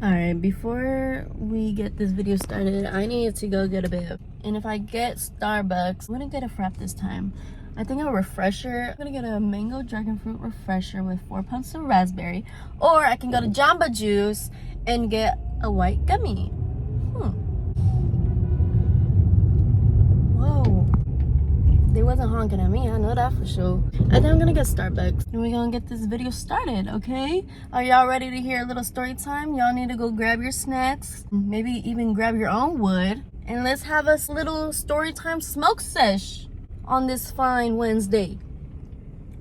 Alright, before we get this video started, I need to go get a bib. And if I get Starbucks, I'm gonna get a frap this time. I think a refresher. I'm gonna get a mango dragon fruit refresher with 4 pumps of raspberry. Or I can go to Jamba Juice and get a white gummy. Whoa. They wasn't honking at me, I know that for sure. I think I'm gonna get Starbucks and we're gonna get this video started, okay? Are y'all ready to hear a little story time? Y'all need to go grab your snacks, maybe even grab your own wood, and let's have a little story time smoke sesh on this fine Wednesday.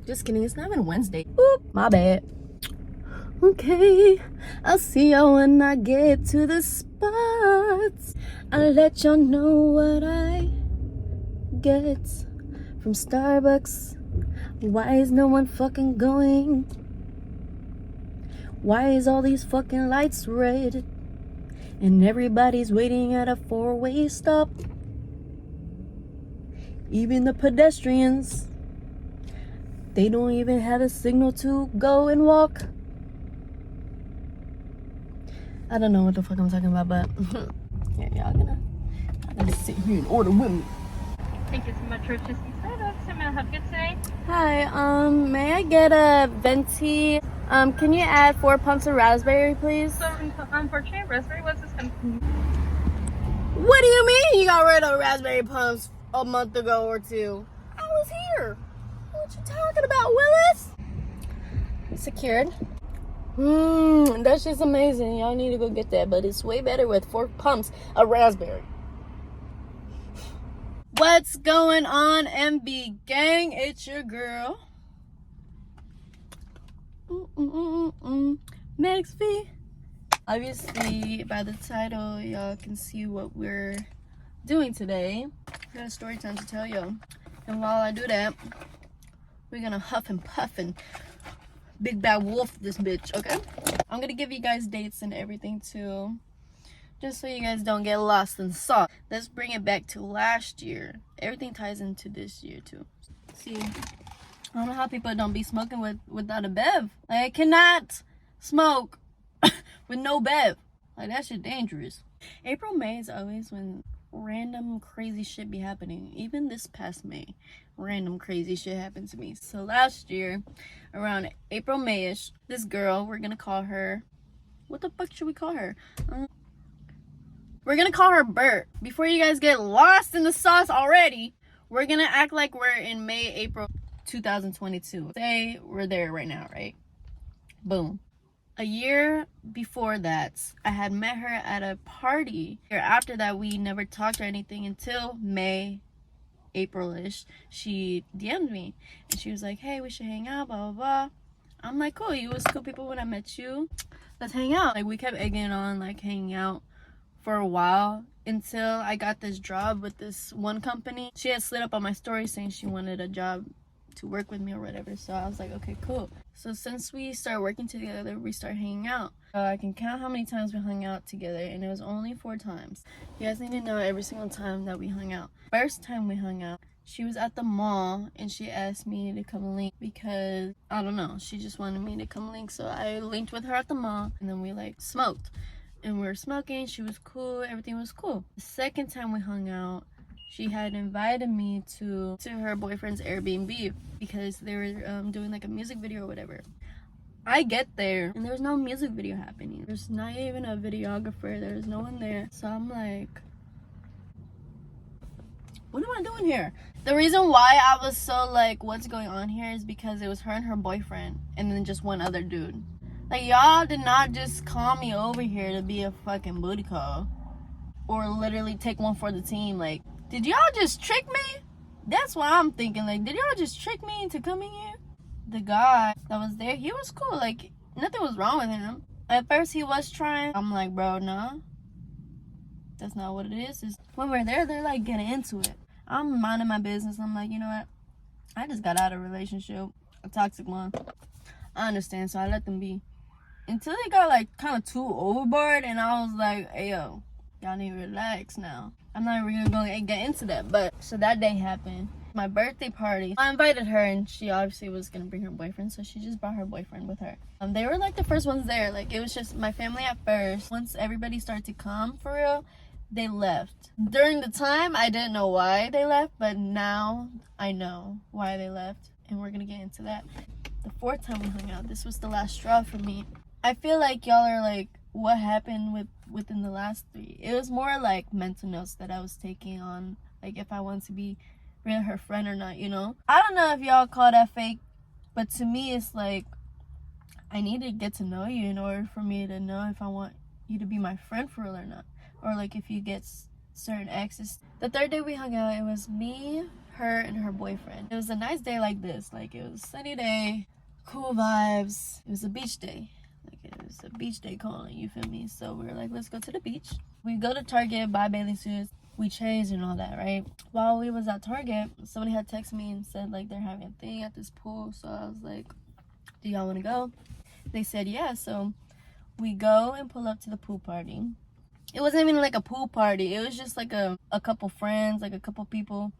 Just kidding, it's not even Wednesday. Oop, my bad. Okay, I'll see y'all when I get to the spots. I'll let y'all know what I get from Starbucks. Why is no one fucking going? Why is all these fucking lights red? And everybody's waiting at a 4-way stop. Even the pedestrians, they don't even have a signal to go and walk. I don't know what the fuck I'm talking about, but yeah, y'all gonna sit here and order with me. Thank you so much for choosing Starbucks. How may I help you today? Hi, may I get a venti? Can you add 4 pumps of raspberry, please? So, unfortunately, raspberry was discontinued. What do you mean you got rid of raspberry pumps a month ago or two? I was here. What you talking about, Willis? Secured. That's just amazing. Y'all need to go get that, but it's way better with 4 pumps of raspberry. What's going on, MB gang? It's your girl, mehgsv. Obviously, by the title, y'all can see what we're doing today. I got a story time to tell y'all. And while I do that, we're gonna huff and puff and big bad wolf this bitch, okay? I'm gonna give you guys dates and everything too, just so you guys don't get lost in thought. Let's bring it back to last year. Everything ties into this year too. See, I don't know how people don't be smoking without a bev. Like, I cannot smoke with no bev. Like, that shit dangerous. April, May is always when random crazy shit be happening. Even this past May, random crazy shit happened to me. So last year, around April, May-ish, this girl, we're gonna call her, what the fuck should we call her? We're gonna call her Bert. Before you guys get lost in the sauce already, we're gonna act like we're in May, April 2022. Say we're there right now, right? Boom. A year before that, I had met her at a party. After that, we never talked or anything until May, April-ish. She DM'd me and she was like, hey, we should hang out, blah, blah, blah. I'm like, cool, you was cool people when I met you. Let's hang out. Like, we kept egging on, like, hanging out for a while until I got this job with this one company. She had slid up on my story saying she wanted a job to work with me or whatever, so I was like, okay, cool. So since we started working together, we started hanging out. I can count how many times we hung out together, and it was only 4 times. You guys need to know every single time that we hung out. First time we hung out, she was at the mall and she asked me to come link because, I don't know, she just wanted me to come link. So I linked with her at the mall and then we like smoked. And we were smoking, she was cool, everything was cool. The second time we hung out, she had invited me to her boyfriend's Airbnb because they were doing like a music video or whatever. I get there and there's no music video happening. There's not even a videographer, there's no one there. So I'm like, what am I doing here? The reason why I was so like, what's going on here is because it was her and her boyfriend and then just one other dude. Like, y'all did not just call me over here to be a fucking booty call or literally take one for the team. Like, did y'all just trick me? That's what I'm thinking. Like, did y'all just trick me into coming here? The guy that was there, he was cool. Like, nothing was wrong with him. At first, he was trying. I'm like, bro, nah. That's not what it is. It's, when we're there, they're like getting into it. I'm minding my business. I'm like, you know what? I just got out of a relationship, a toxic one. I understand, so I let them be. Until they got like kind of too overboard, and I was like, hey, yo, y'all need to relax now. I'm not really gonna get into that, but so that day happened. my birthday party. I invited her, and she obviously was gonna bring her boyfriend, so she just brought her boyfriend with her. They were like the first ones there. Like, it was just my family at first. Once everybody started to come for real, they left. During the time, I didn't know why they left, but now I know why they left, and we're gonna get into that. The fourth time we hung out, this was the last straw for me. I feel like y'all are like, what happened within the last 3? It was more like mental notes that I was taking on, like, if I want to be really her friend or not, you know? I don't know if y'all call that fake, but to me, it's like, I need to get to know you in order for me to know if I want you to be my friend for real or not. Or like if you get certain access. The third day we hung out, it was me, her, and her boyfriend. It was a nice day like this. Like, it was a sunny day, cool vibes. It was a beach day. Like, it was a beach day calling, you feel me? So we were like, let's go to the beach. We go to Target, buy bathing suits. We changed and all that, right? While we was at Target, somebody had texted me and said like they're having a thing at this pool. So I was like, do y'all want to go? They said yeah. So we go and pull up to the pool party. It wasn't even like a pool party. It was just like a couple friends, like a couple people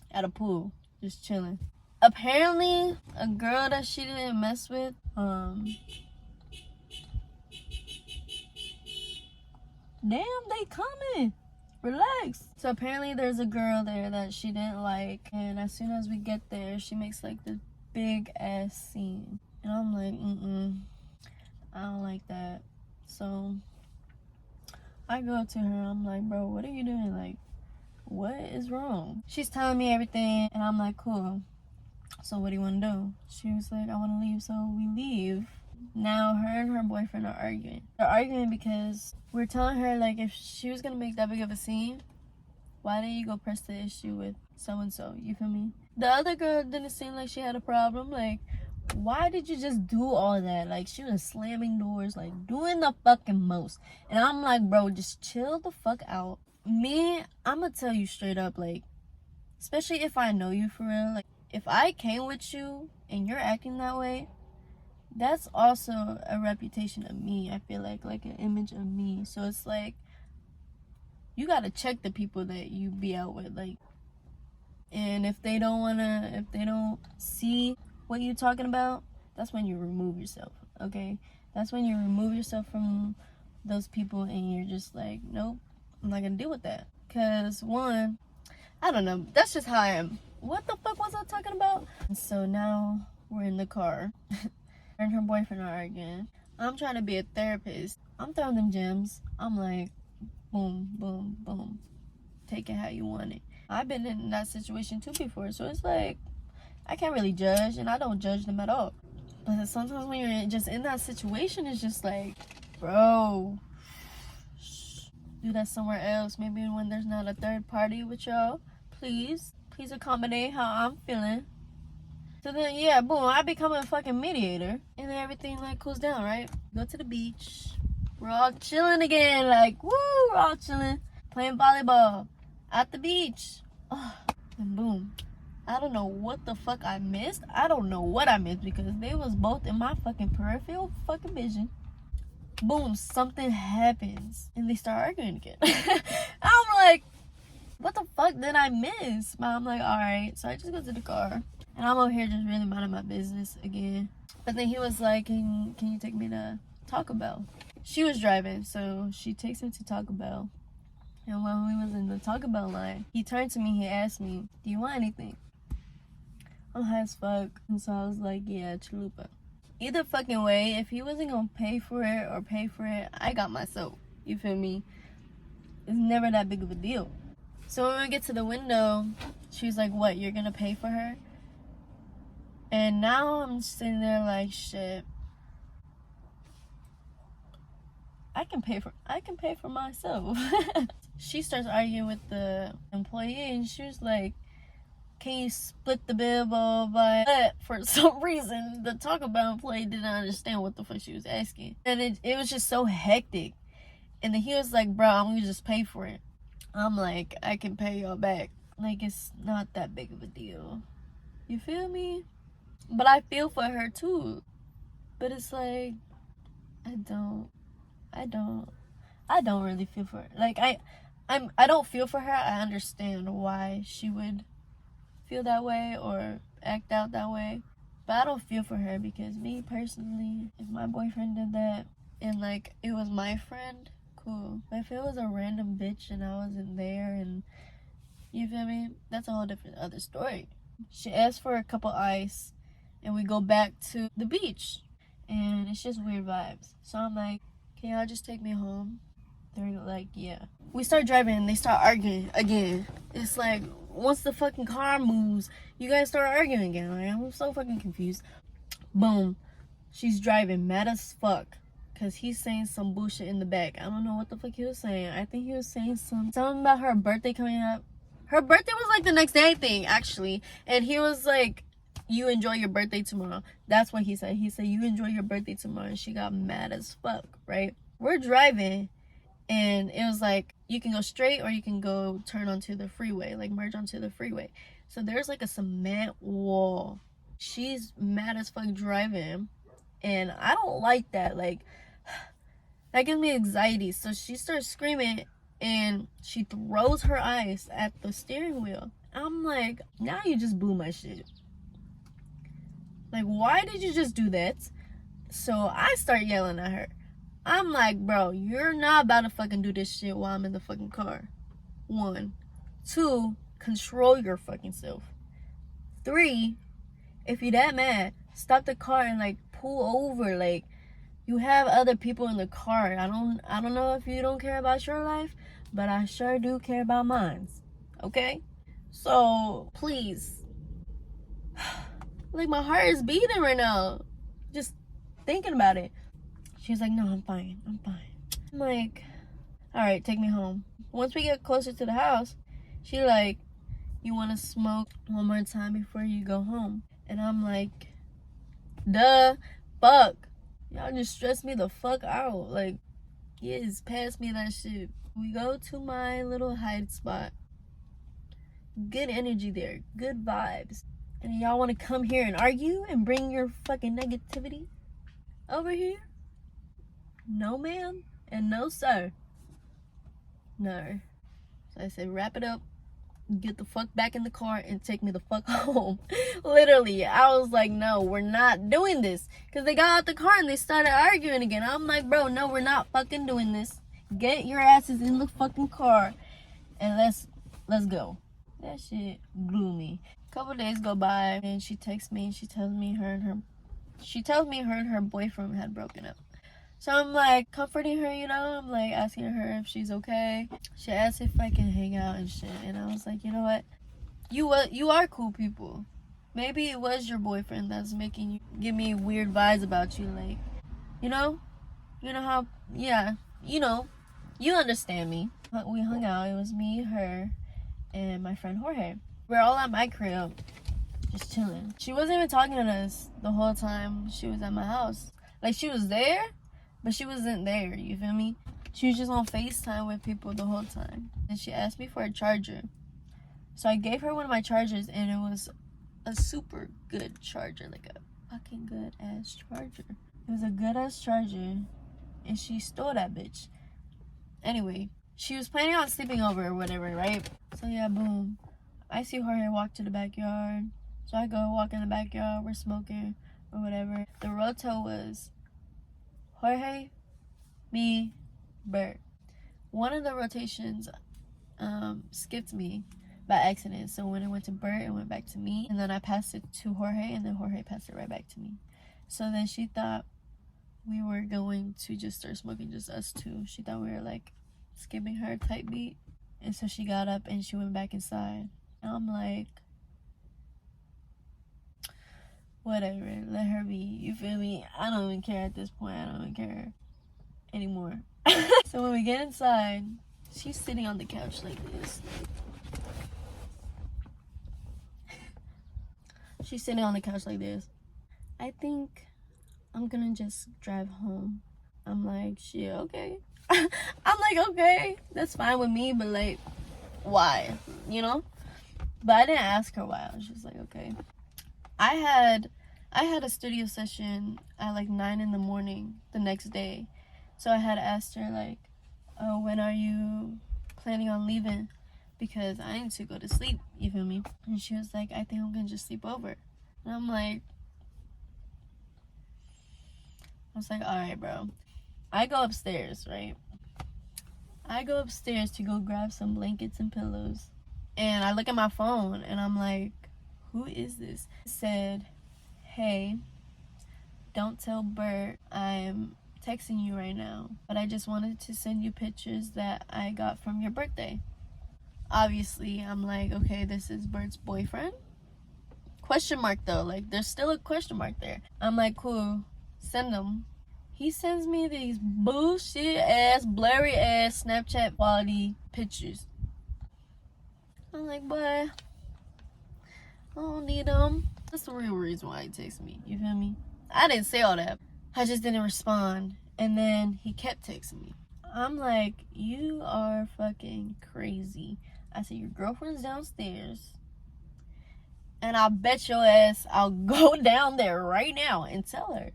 at a pool, just chilling. Apparently, a girl that she didn't mess with, damn, they coming. Relax. So apparently there's a girl there that she didn't like, and as soon as we get there, she makes like this big ass scene. And I'm like, I don't like that. So I go to her, I'm like, bro, what are you doing? Like, what is wrong? She's telling me everything, and I'm like, cool. So what do you want to do? She was like, I want to leave, so we leave. Now her and her boyfriend are arguing. They're arguing because we're telling her, like, if she was going to make that big of a scene, why didn't you go press the issue with so-and-so? You feel me? The other girl didn't seem like she had a problem. Like, why did you just do all that? Like, she was slamming doors, like, doing the fucking most. And I'm like, bro, just chill the fuck out. Me, I'm gonna tell you straight up, like, especially if I know you for real, like, if I came with you and you're acting that way, that's also a reputation of me. I feel like an image of me. So it's like, you gotta check the people that you be out with, like, and if they don't see what you're talking about, that's when you remove yourself, okay? That's when you remove yourself from those people and you're just like, nope, I'm not gonna deal with that. Because one, I don't know, that's just how I am. What the fuck was I talking about? And so now we're in the car. Her and her boyfriend are arguing. I'm trying to be a therapist. I'm throwing them gems. I'm like, boom, boom, boom. Take it how you want it. I've been in that situation too before, so it's like, I can't really judge, and I don't judge them at all. But sometimes when you're just in that situation, it's just like, bro, do that somewhere else. Maybe when there's not a third party with y'all, please accommodate how I'm feeling. So then, yeah, boom, I become a fucking mediator, and then everything like cools down, right? Go to the beach. We're all chilling again, like, woo, we're all chilling, playing volleyball at the beach. Oh, and boom. I don't know what the fuck I missed. I don't know what I missed because they was both in my fucking peripheral fucking vision. Boom, something happens and they start arguing again. I'm like, what the fuck did I miss? But I'm like, alright. So I just go to the car and I'm over here just really minding my business again. But then he was like, can you take me to Taco Bell? She was driving, so she takes him to Taco Bell. And when we was in the Taco Bell line, he turned to me, he asked me, do you want anything? I'm high as fuck. And so I was like, yeah, chalupa. Either fucking way, if he wasn't gonna pay for it, I got myself. You feel me? It's never that big of a deal. So when we get to the window, she's like, what, you're gonna pay for her? And now I'm sitting there like, shit. I can pay for myself. She starts arguing with the employee and she was like, can you split the bill, blah, blah, blah. But for some reason, the Taco Bell employee didn't understand what the fuck she was asking. And it was just so hectic. And then he was like, bro, I'm gonna just pay for it. I'm like, I can pay y'all back. Like, it's not that big of a deal. You feel me? But I feel for her too. But it's like, I don't really feel for her. Like, I don't feel for her. I understand why she would feel that way or act out that way. But I don't feel for her, because me personally, if my boyfriend did that and like it was my friend, cool. But if it was a random bitch and I wasn't there, and you feel me, that's a whole different other story. She asked for a cup of ice and we go back to the beach, and it's just weird vibes. So I'm like, can y'all just take me home? They're like, yeah. We start driving and they start arguing again. It's like, once the fucking car moves, you guys start arguing again. Like, I'm so fucking confused. Boom. She's driving mad as fuck, because he's saying some bullshit in the back. I don't know what the fuck he was saying. I think he was saying something about her birthday coming up. Her birthday was like the next day, I think, actually. And he was like, you enjoy your birthday tomorrow. That's what he said. He said, you enjoy your birthday tomorrow. And she got mad as fuck, right? We're driving. And it was like, you can go straight or you can go turn onto the freeway, like merge onto the freeway. So there's like a cement wall. She's mad as fuck driving. And I don't like that. Like, that gives me anxiety. So she starts screaming and she throws her ice at the steering wheel. I'm like, now you just blew my shit. Like, why did you just do that? So I start yelling at her. I'm like, bro, you're not about to fucking do this shit while I'm in the fucking car. 1. 2, control your fucking self. 3, if you're that mad, stop the car and like pull over. Like, you have other people in the car. I don't know if you don't care about your life, but I sure do care about mine. Okay? So please. Like, my heart is beating right now, just thinking about it. She was like, no, I'm fine. I'm like, all right, take me home. Once we get closer to the house, she like, you want to smoke one more time before you go home? And I'm like, duh, fuck. Y'all just stress me the fuck out. Like, yes, pass me that shit. We go to my little hide spot. Good energy there. Good vibes. And y'all want to come here and argue and bring your fucking negativity over here? No, ma'am, and no, sir. No. So I said, wrap it up, get the fuck back in the car, and take me the fuck home. Literally, I was like, no, we're not doing this. Because they got out the car and they started arguing again. I'm like, bro, no, we're not fucking doing this. Get your asses in the fucking car and let's go. That shit blew me. A couple days go by and she texts me and she tells me her and her boyfriend had broken up. So I'm like comforting her, you know. I'm like asking her if she's okay. She asked if I can hang out and shit, and I was like, you know what? You are cool people. Maybe it was your boyfriend that's making you give me weird vibes about you, like, you know how, yeah, you understand me. We hung out. It was me, her, and my friend Jorge. We're all at my crib, just chilling. She wasn't even talking to us the whole time she was at my house. Like, she was there, but she wasn't there, you feel me? She was just on FaceTime with people the whole time. And she asked me for a charger. So I gave her one of my chargers, and it was a super good charger. Like a fucking good ass charger. It was a good ass charger, and she stole that bitch. Anyway, she was planning on sleeping over or whatever, right? So yeah, boom. I see Jorge walk to the backyard. So I go walk in the backyard. We're smoking or whatever. The roto was Jorge, me, Bert. One of the rotations skipped me by accident. So when it went to Bert, it went back to me. And then I passed it to Jorge, and then Jorge passed it right back to me. So then she thought we were going to just start smoking, just us two. She thought we were like skipping her type beat. And so she got up and she went back inside. And I'm like, whatever, let her be, you feel me? I don't even care at this point. I don't even care anymore. So when we get inside, she's sitting on the couch like this. She's sitting on the couch like this. I think I'm gonna just drive home. I'm like, shit, okay. I'm like, okay, that's fine with me, but like, why? But I didn't ask her why. I was just like, okay. I had a studio session at like 9 in the morning the next day. So I had asked her like, oh, when are you planning on leaving? because I need to go to sleep, you feel me? And she was like, I think I'm gonna just sleep over. And I'm like, I was like, all right, bro. I go upstairs, right? I go upstairs to go grab some blankets and pillows. And I look at my phone and I'm like, who is this? It said, hey, don't tell Bert I'm texting you right now, but I just wanted to send you pictures that I got from your birthday. Obviously, I'm like, okay, this is Bert's boyfriend? Question mark though, like there's still a question mark there. I'm like, cool, send them. He sends me these bullshit ass, blurry ass Snapchat quality pictures. I'm like, boy, I don't need them. That's the real reason why he texted me, you feel me? I didn't say all that. I just didn't respond. And then he kept texting me. I'm like, you are fucking crazy. I said, your girlfriend's downstairs. And I bet your ass I'll go down there right now and tell her.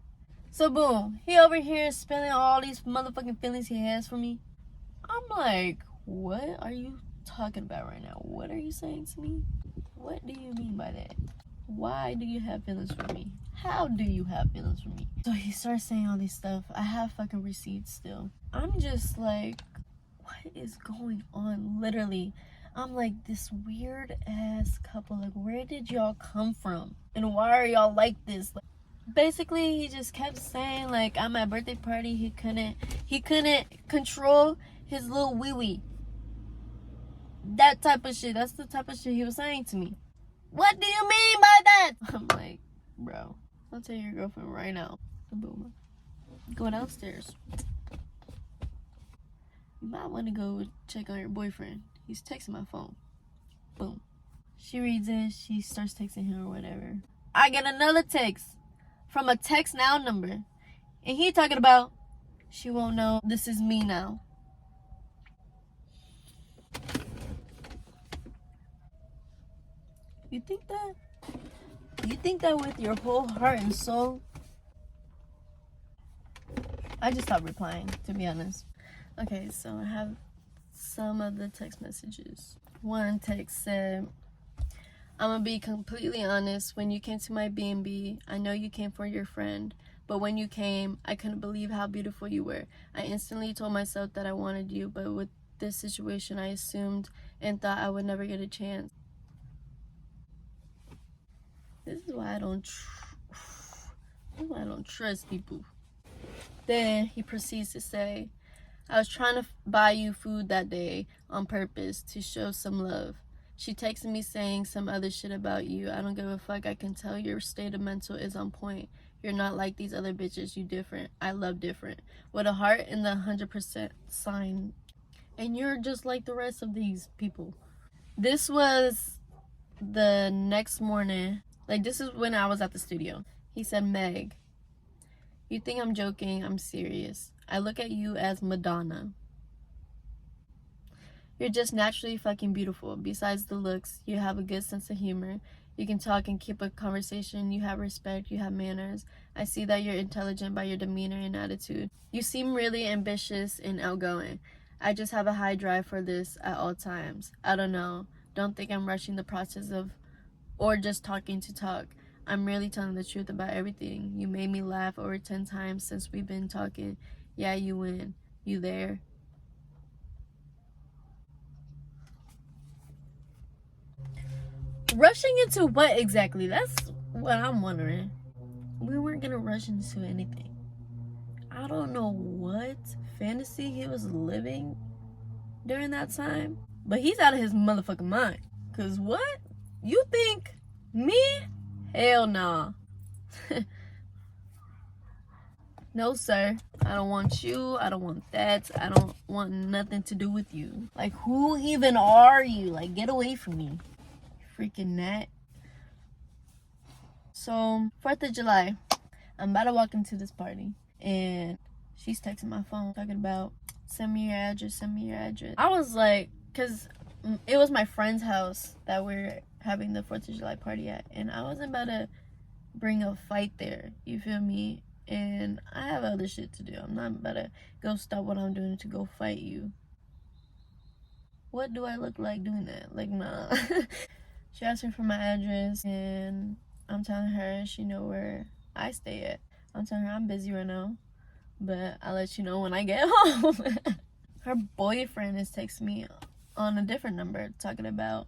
So boom, he over here spilling all these motherfucking feelings he has for me. I'm like, what are you talking about right now? What are you saying to me? What do you mean by that? Why do you have feelings for me? How do you have feelings for me? So he starts saying all this stuff. I have fucking receipts still. I'm just like, what is going on? Literally, I'm like, this weird ass couple. Like, where did y'all come from? And why are y'all like this? Like, basically, he just kept saying, like, at my birthday party, he couldn't control his little wee-wee. That type of shit. That's the type of shit he was saying to me. What do you mean by that? I'm like, bro, I'll tell your girlfriend right now. Boom. Go downstairs. You might want to go check on your boyfriend. He's texting my phone. Boom. She reads it. She starts texting him or whatever. I get another text from a text now number. And he talking about, she won't know this is me now. You think that? You think that with your whole heart and soul? I just stopped replying, to be honest. Okay, so I have some of the text messages. One text said, I'm gonna be completely honest. When you came to my B&B, I know you came for your friend, but when you came, I couldn't believe how beautiful you were. I instantly told myself that I wanted you, but with this situation, I assumed and thought I would never get a chance. This is why I don't trust people. Then he proceeds to say, I was trying to buy you food that day on purpose to show some love. She texted me saying some other shit about you. I don't give a fuck. I can tell your state of mental is on point. You're not like these other bitches. You different. I love different. With a heart and the 100% sign. And you're just like the rest of these people. This was the next morning. Like, this is when I was at the studio. He said, Meg, you think I'm joking? I'm serious. I look at you as Madonna. You're just naturally fucking beautiful. Besides the looks, you have a good sense of humor. You can talk and keep a conversation. You have respect. You have manners. I see that you're intelligent by your demeanor and attitude. You seem really ambitious and outgoing. I just have a high drive for this at all times. I don't know. Don't think I'm rushing the process of or just talking to talk. I'm really telling the truth about everything. You made me laugh over 10 times since we've been talking. Yeah, you win. You there? Rushing into what exactly? That's what I'm wondering. We weren't gonna rush into anything. I don't know what fantasy he was living during that time, but he's out of his motherfucking mind. Cause what? You think me? Hell nah. No, sir. I don't want you. I don't want that. I don't want nothing to do with you. Like, who even are you? Like, get away from me. Freaking gnat. So, 4th of July, I'm about to walk into this party. And she's texting my phone talking about, send me your address, send me your address. I was like, because it was my friend's house that we're having the 4th of July party at. And I wasn't about to bring a fight there. You feel me? And I have other shit to do. I'm not about to go stop what I'm doing to go fight you. what do I look like doing that? Like, nah. She asked me for my address, and I'm telling her she know where I stay at. I'm telling her I'm busy right now, but I'll let you know when I get home. Her boyfriend is texting me on a different number talking about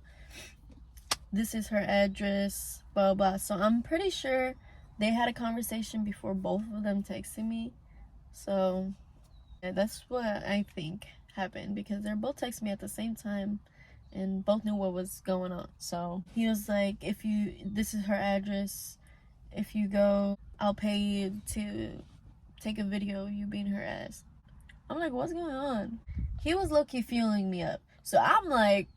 this is her address, blah blah. So I'm pretty sure they had a conversation before both of them texting me. So yeah, that's what I think happened, because they're both texting me at the same time and both knew what was going on. So he was like, this is her address, if you go, I'll pay you to take a video of you beating her ass. I'm like, what's going on? He was low-key fueling me up. So I'm like,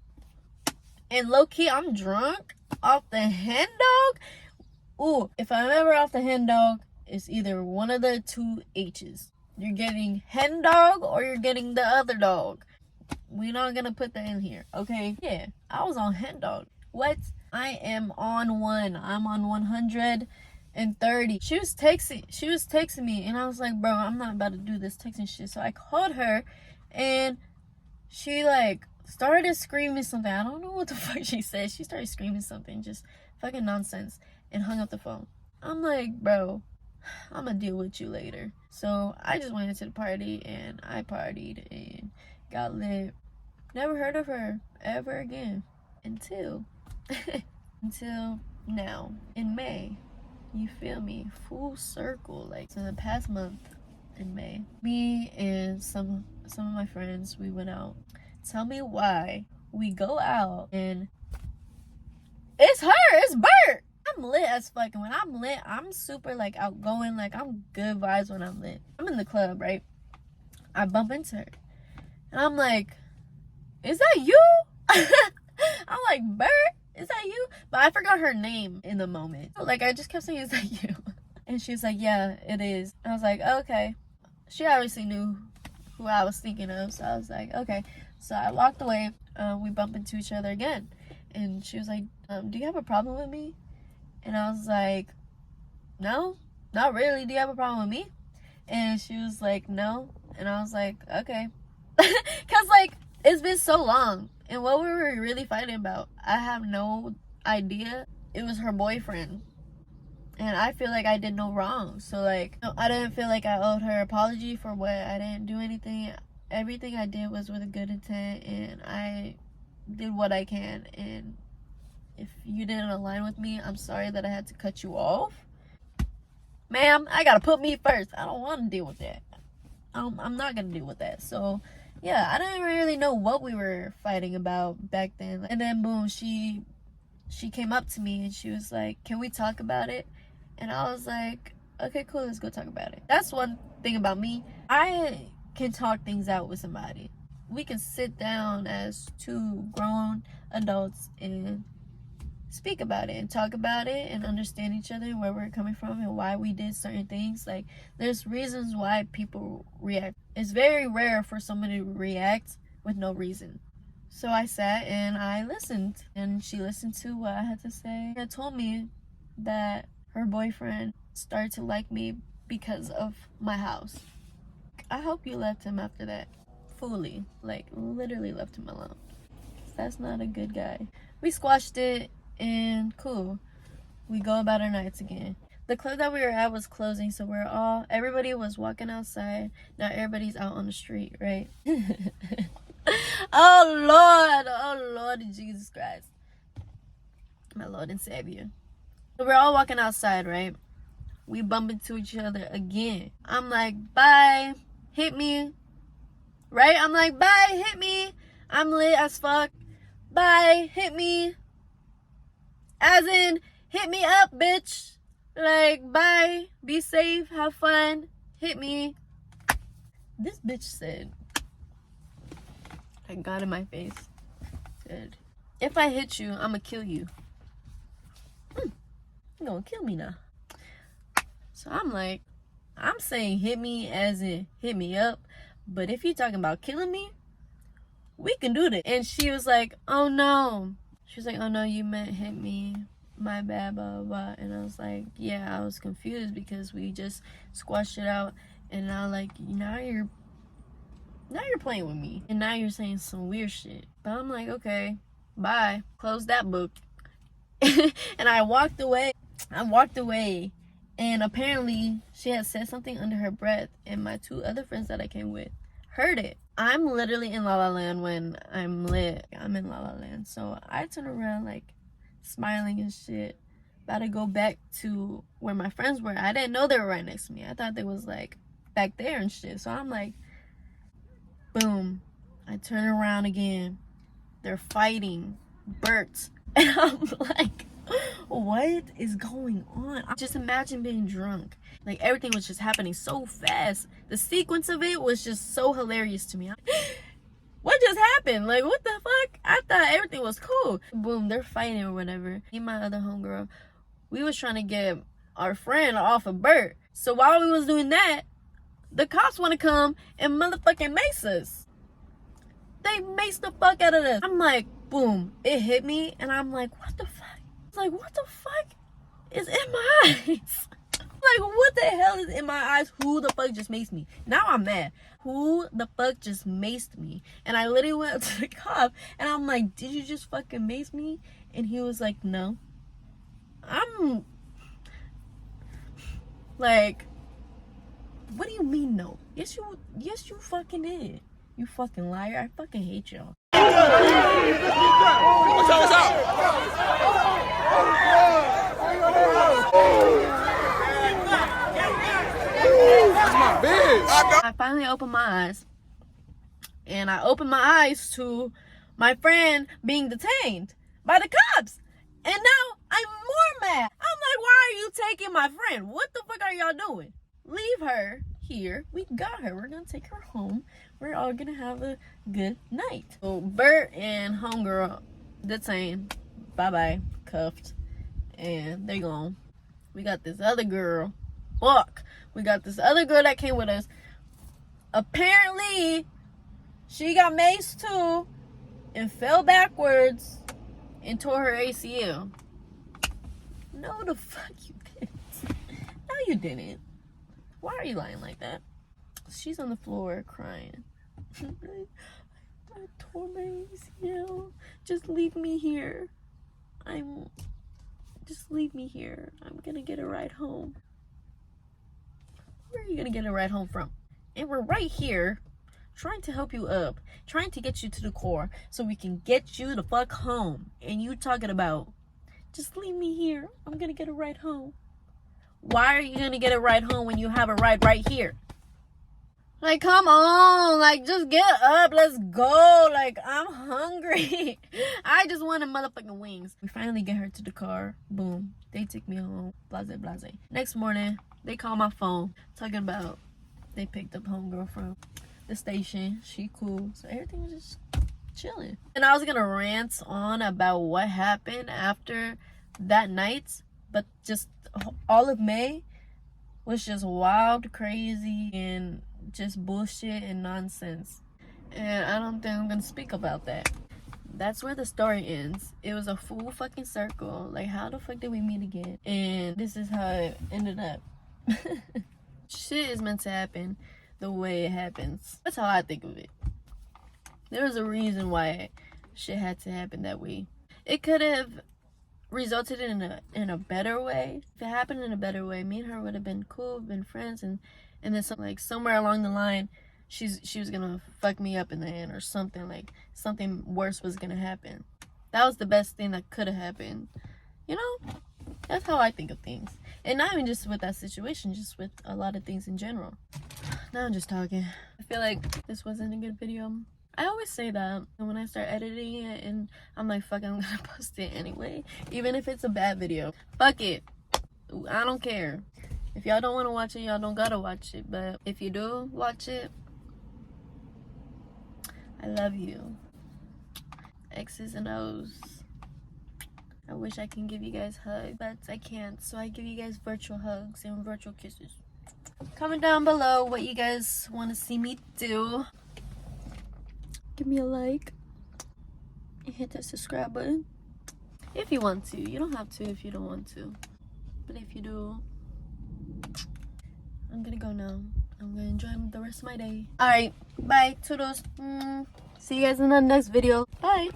and low-key, I'm drunk off the hen dog. Ooh, if I'm ever off the hen dog, it's either one of the two H's. You're getting hen dog or you're getting the other dog. We're not gonna put that in here, okay? Yeah, I was on hen dog. What? I am on one. I'm on 130. She was texting me, and I was like, bro, I'm not about to do this texting shit. So I called her, and she like started screaming something. I don't know what the fuck she said. She started screaming something, just fucking nonsense, and hung up the phone. I'm like, bro, I'm gonna deal with you later. So I just went into the party, and I partied and got lit. Never heard of her ever again until now in May. You feel me? Full circle. Like, so the past month in May, me and some of my friends, we went out. Tell me why we go out and it's her, it's Bert. I'm lit as fuck. And when I'm lit, I'm super like outgoing. Like, I'm good vibes when I'm lit. I'm in the club, right? I bump into her, and I'm like, is that you? I'm like, Bert, is that you? But I forgot her name in the moment. Like, I just kept saying, is that you? And she was like, yeah, it is. I was like, okay. She obviously knew who I was thinking of, so I was like, okay. So I walked away. We bumped into each other again, and she was like, do you have a problem with me? And I was like, no, not really. Do you have a problem with me? And she was like, no. And I was like, okay. Because, like, it's been so long, and what we were really fighting about, I have no idea. It was her boyfriend, and I feel like I did no wrong. So, like, I didn't feel like I owed her an apology for what I didn't do anything. Everything I did was with a good intent, and I did what I can. And if you didn't align with me, I'm sorry that I had to cut you off. Ma'am, I gotta put me first. I don't want to deal with that. I'm not gonna deal with that. So yeah, I didn't really know what we were fighting about back then. And then boom, she came up to me and she was like, can we talk about it? And I was like, okay, cool, let's go talk about it. That's one thing about me. I can talk things out with somebody. We can sit down as two grown adults and speak about it and talk about it and understand each other and where we're coming from and why we did certain things. Like, there's reasons why people react. It's very rare for someone to react with no reason. So I sat and I listened, and she listened to what I had to say. It told me that her boyfriend started to like me because of my house. I hope you left him after that. Fully. Like, literally left him alone. That's not a good guy. We squashed it, and cool. We go about our nights again. The club that we were at was closing, so everybody was walking outside. Now everybody's out on the street, right? Oh Lord Jesus Christ, my Lord and Savior. So we're all walking outside, right? We bump into each other again. I'm like, bye, hit me, right? I'm like, bye, hit me. I'm lit as fuck. Bye, hit me. As in, hit me up, bitch. Like, bye, be safe, have fun, hit me. This bitch said, I got in my face, said, if I hit you, I'ma kill you. You're gonna kill me now. So I'm like, I'm saying hit me as in hit me up, but if you're talking about killing me, we can do that. And she was like, oh no. She was like, oh no, you meant hit me. My bad, blah, blah, blah. And I was like, yeah, I was confused because we just squashed it out. And now, like, now Now you're playing with me. And now you're saying some weird shit. But I'm like, okay, bye. Close that book. And I walked away. And apparently she had said something under her breath. And my 2 other friends that I came with heard it. I'm literally in La La Land when I'm lit. I'm in La La Land. So I turn around like smiling and shit. About to go back to where my friends were. I didn't know they were right next to me. I thought they was like back there and shit. So I'm like, boom. I turn around again. They're fighting. Bert. And I'm like, what is going on? I just imagine being drunk. Like everything was just happening so fast. The sequence of it was just so hilarious to me. What just happened? Like, what the fuck? I thought everything was cool. Boom, they're fighting or whatever. Me and my other homegirl, we was trying to get our friend off of Bert. So while we was doing that, the cops want to come and motherfucking mace us. They maced the fuck out of us. I'm like, boom, it hit me, and I'm like, what the fuck? It's like, what the fuck is in my eyes? Like, what the hell is in my eyes? Who the fuck just maced me? Now I'm mad. Who the fuck just maced me? And I literally went up to the cop, and I'm like, did you just fucking mace me? And he was like, no. I'm like, what do you mean no? Yes you fucking did. You fucking liar. I fucking hate y'all. What's up? That's my bitch. I finally opened my eyes. And I opened my eyes to my friend being detained by the cops. And now I'm more mad. I'm like, why are you taking my friend? What the fuck are y'all doing? Leave her here. We got her. We're gonna take her home. We're all gonna have a good night. So Bert and homegirl detained. Bye-bye. Cuffed. And they're gone. We got this other girl. Fuck. We got this other girl that came with us. Apparently, she got maced too and fell backwards and tore her ACL. No, the fuck you didn't. No, you didn't. Why are you lying like that? She's on the floor crying. I tore my ACL. Just leave me here. Just leave me here. I'm gonna get a ride home. Where are you gonna get a ride home from? And we're right here trying to help you up, trying to get you to the core so we can get you the fuck home. And you talking about, just leave me here. I'm gonna get a ride home. Why are you gonna get a ride home when you have a ride right here? Like, come on, like, just get up, let's go. Like, I'm hungry. I just wanted motherfucking wings. We finally get her to the car. Boom, they take me home. Blase, blase. Next morning, they call my phone talking about they picked up homegirl from the station. She cool. So everything was just chilling. And I was gonna rant on about what happened after that night, but just all of May was just wild, crazy, and just bullshit and nonsense. And I don't think I'm gonna speak about that. That's where the story ends. It was a full fucking circle. Like, how the fuck did we meet again? And this is how it ended up. Shit is meant to happen the way it happens. That's how I think of it. There was a reason why shit had to happen that way. It could have resulted in a better way. If it happened in a better way, me and her would have been cool, been friends, and then somewhere along the line, she was gonna fuck me up in the end or something. Like, something worse was gonna happen. That was the best thing that could have happened. You know? That's how I think of things. And not even just with that situation, just with a lot of things in general. Now I'm just talking. I feel like this wasn't a good video. I always say that when I start editing it, and I'm like, fuck, I'm gonna post it anyway. Even if it's a bad video. Fuck it. I don't care. If y'all don't want to watch it, y'all don't gotta watch it. But if you do watch it, I love you. X's and O's. I wish I can give you guys hugs, but I can't. So I give you guys virtual hugs and virtual kisses. Comment down below what you guys want to see me do. Give me a like. And hit that subscribe button. If you want to. You don't have to if you don't want to. But if you do, I'm gonna go now. I'm gonna enjoy the rest of my day. Alright, bye. Toodles. See you guys in the next video. Bye.